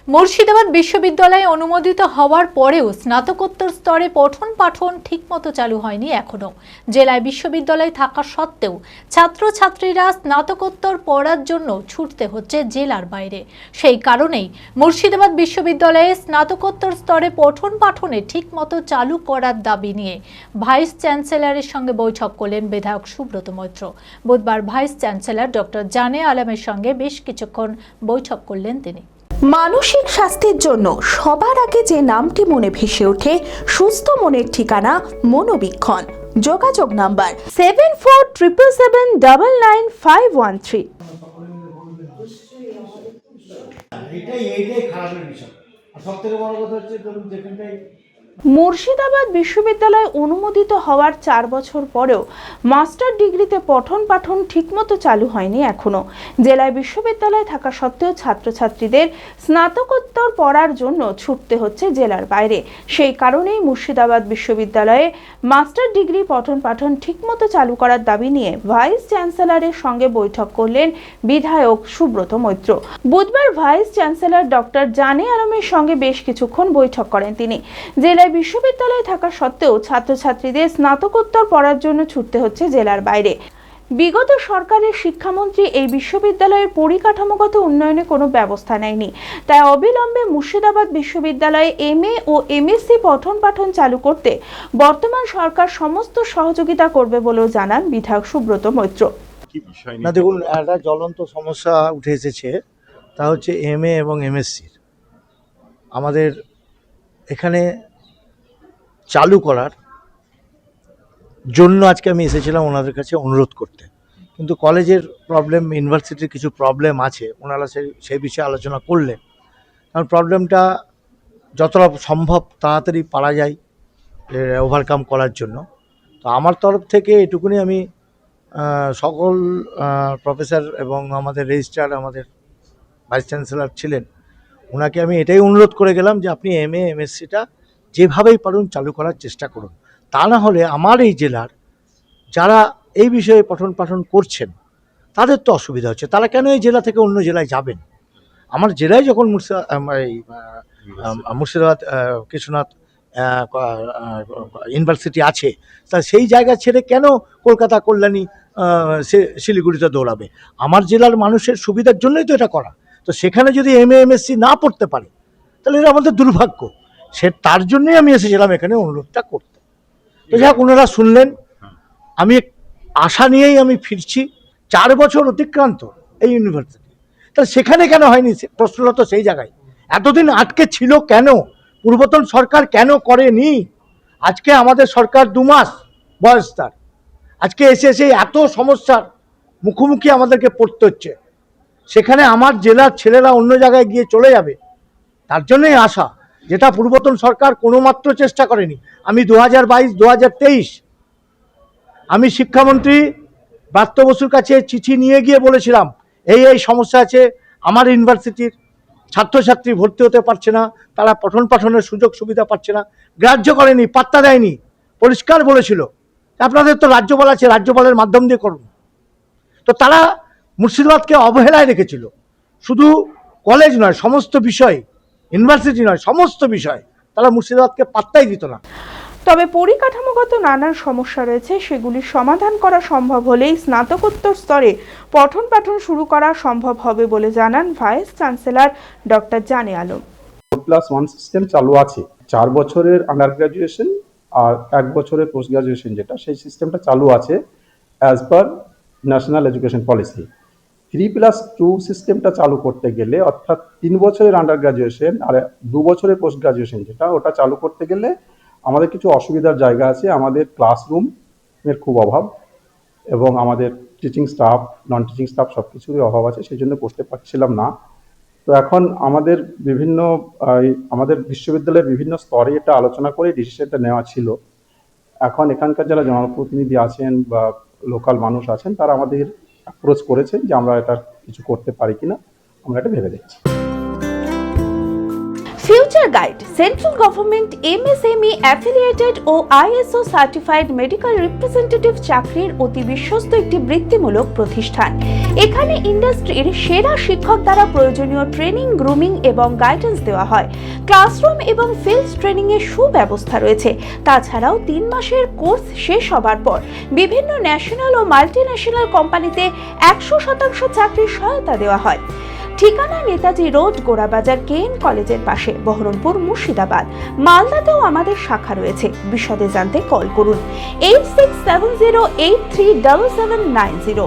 মুর্শিদাবাদ বিশ্ববিদ্যালয়ে অনুমোদিত হওয়ার পরেও স্নাতকোত্তর স্তরে পঠন পাঠন ঠিকমতো চালু হয়নি এখনো। জেলায় বিশ্ববিদ্যালয় থাকা সত্ত্বেও ছাত্রছাত্রীরা স্নাতকোত্তর পড়ার জন্য ছুটতে হচ্ছে জেলার বাইরে। সেই কারণেই মুর্শিদাবাদ বিশ্ববিদ্যালয়ে স্নাতকোত্তর স্তরে পঠন পাঠনে ঠিকমতো চালু করার দাবি নিয়ে ভাইস চ্যান্সেলরের সঙ্গে বৈঠক করলেন বিধায়ক সুব্রত মৈত্র। বুধবার ভাইস চ্যান্সেলর ডক্টর জানে আলমের সঙ্গে বেশ কিছুক্ষণ বৈঠক করলেন তিনি। মানসিক স্বাস্থ্যের জন্য সবার আগে যে নামটি মনে ভেসে ওঠে সুস্থ মনের ঠিকানা মনোবীক্ষণ। যোগাযোগ নাম্বার 7477799513। এইটাই খারাপের বিষয়। আর সবথেকে বড় কথা হচ্ছে ধরুন যেখানটায় মুর্শিদাবাদ বিশ্ববিদ্যালয় অনুমোদিত হওয়ার 4 বছর পরেও মাস্টার ডিগ্রিতে পঠন পাঠন ঠিকমতো চালু হয়নি এখনো। জেলায় বিশ্ববিদ্যালয় থাকা সত্ত্বেও ছাত্রছাত্রীদের স্নাতকোত্তর পড়ার জন্য ছুটতে হচ্ছে জেলার বাইরে। সেই কারণেই মুর্শিদাবাদ বিশ্ববিদ্যালয়ে মাস্টার ডিগ্রি পঠন পাঠন ঠিকমতো চালু করার দাবি নিয়ে ভাইস চ্যান্সেলরের সঙ্গে বৈঠক করলেন বিধায়ক সুব্রত মৈত্র। বুধবার ভাইস চ্যান্সেলর ডক্টর জানে আলমের সঙ্গে বেশ কিছুক্ষণ বৈঠক করেন তিনি। জেলায় বিশ্ববিদ্যালয়ে থাকা সত্ত্বেও ছাত্রছাত্রীদের স্নাতকোত্তর পড়ার জন্য ছুটতে হচ্ছে জেলার বাইরে। বিগত সরকারের শিক্ষামন্ত্রী এই বিশ্ববিদ্যালয়ের পরিকাঠামোগত উন্নয়নে কোনো ব্যবস্থা নেয়নি, তাই অবিলম্বে মুর্শিদাবাদ বিশ্ববিদ্যালয়ে MA ও MSc পঠন পাঠন চালু করতে বর্তমান সরকার সমস্ত সহযোগিতা করবে বলেও জানান বিধায়ক সুব্রত মৈত্র। না দেখুন, একটা জ্বলন্ত সমস্যা উঠে এসেছে, তা হচ্ছে MA এবং MSc আমাদের এখানে চালু করার জন্য আজকে আমি এসেছিলাম ওনাদের কাছে অনুরোধ করতে। কিন্তু কলেজের প্রবলেম, ইউনিভার্সিটির কিছু প্রবলেম আছে, ওনারা সেই বিষয়ে আলোচনা করলেন। কারণ প্রবলেমটা যতটা সম্ভব তাড়াতাড়ি পারা যায় ওভারকাম করার জন্য। তো আমার তরফ থেকে এটুকুনি আমি সকল প্রফেসর এবং আমাদের রেজিস্ট্রার, আমাদের ভাইস চ্যান্সেলর ছিলেন, ওনাকে আমি এটাই অনুরোধ করে গেলাম যে আপনি MA MScটা যেভাবেই পারুন চালু করার চেষ্টা করুন। তা না হলে আমার এই জেলার যারা এই বিষয়ে পঠন পাঠন করছেন তাদের তো অসুবিধা হচ্ছে। তারা কেন এই জেলা থেকে অন্য জেলায় যাবেন? আমার জেলায় যখন মুর্শিদাবাদ কৃষ্ণনাথ ইউনিভার্সিটি আছে, তা সেই জায়গা ছেড়ে কেন কলকাতা, কল্যাণী, শিলিগুড়িতে দৌড়াবে? আমার জেলার মানুষের সুবিধার জন্যই তো এটা করা। তো সেখানে যদি MA MSc না পড়তে পারে তাহলে এটা আমাদের দুর্ভাগ্য। তার জন্যই আমি এসেছিলাম এখানে অনুরোধটা করতে। তো যাক, ওনারা শুনলেন। আমি আশা নিয়েই আমি ফিরছি। 4 বছর অতিক্রান্ত এই ইউনিভার্সিটি, তাহলে সেখানে কেন হয়নি? প্রশ্নটা তো সেই জায়গায়। এতদিন আটকে ছিল কেন? পূর্বতন সরকার কেন করেনি? আজকে আমাদের সরকার 2 মাস বয়স তার, আজকে এসে এত সমস্যার মুখোমুখি আমাদেরকে পড়তে হচ্ছে। সেখানে আমার জেলার ছেলেরা অন্য জায়গায় গিয়ে চলে যাবে, তার জন্যই আশা, যেটা পূর্বতন সরকার কোনো মাত্র চেষ্টা করেনি। আমি 2022-2023 আমি শিক্ষামন্ত্রী ব্রাত্য বসুর কাছে চিঠি নিয়ে গিয়ে বলেছিলাম এই সমস্যা আছে, আমার ইউনিভার্সিটির ছাত্রছাত্রী ভর্তি হতে পারছে না, তারা পঠন পাঠনের সুযোগ সুবিধা পাচ্ছে না। গ্রাহ্য করেনি, পাত্তা দেয়নি, পরিষ্কার বলেছিল আপনাদের তো রাজ্যপাল আছে, রাজ্যপালের মাধ্যম দিয়ে করুন। তো তারা মুর্শিদাবাদকে অবহেলায় রেখেছিল। শুধু কলেজ নয়, সমস্ত বিষয়, ইউনিভার্সিটি নয়, সমস্ত বিষয় তারা মুর্শিদাবাদকে পাত্তাই দিত না। তবে পরিকাঠামোগত নানান সমস্যা রয়েছে, সেগুলির সমাধান করা সম্ভব হলেই স্নাতকোত্তর স্তরে পঠন পাঠন শুরু করা সম্ভব হবে বলে জানান ভাইস চ্যান্সেলর ডক্টর জানে আলম। 4+1 সিস্টেম চালু আছে। 4 বছরের আন্ডার গ্রাজুয়েশন আর 1 বছরের পোস্ট গ্রাজুয়েশন, যেটা সেই সিস্টেমটা চালু আছে as per national education policy. 3+2 সিস্টেমটা চালু করতে গেলে, অর্থাৎ 3 বছরের আন্ডার গ্রাজুয়েশন আর 2 বছরের পোস্ট গ্রাজুয়েশন, ওটা চালু করতে গেলে আমাদের কিছু অসুবিধার জায়গা আছে। আমাদের ক্লাসরুমের খুব অভাব এবং আমাদের teaching staff, non teaching staff সব কিছুরই অভাব আছে, সেই জন্য করতে পারছিলাম না। তো এখন আমাদের আমাদের বিশ্ববিদ্যালয়ের বিভিন্ন স্তরে এটা আলোচনা করে ডিসিশনটা নেওয়া ছিল। এখন এখানকার যারা জনপ্রতিনিধি আছেন বা লোকাল মানুষ আছেন, তারা আমাদের অ্যাপ্রোচ করেছেন যে আমরা এটা কিছু করতে পারি কিনা, আমরা এটা ভেবে দেখছি। Future guide central government MSME affiliated ও ISO সার্টিফাইড মেডিকেল রিপ্রেজেন্টেটিভ চাকরির অতি বিশ্বস্ত একটি বৃত্তিমূলক প্রতিষ্ঠান। এখানে ইন্ডাস্ট্রির সেরা শিক্ষক দ্বারা প্রয়োজনীয় ট্রেনিং, গ্রুমিং এবং গাইডেন্স দেওয়া হয়। ক্লাসরুম এবং ফিল্ড ট্রেনিং এর সুব্যবস্থা রয়েছে। তাছাড়াও 3 মাসের কোর্স শেষ হবার পর বিভিন্ন ন্যাশনাল ও মাল্টিন্যাশনাল কোম্পানিতে 100% চাকরির সহায়তা দেওয়া হয়। ঠিকানা নেতাজি রোড, গোড়াবাজার KN কলেজের পাশে, বহরমপুর, মুর্শিদাবাদ। মালদাতেও আমাদের শাখা রয়েছে। বিশদে জানতে কল করুন 8670837790।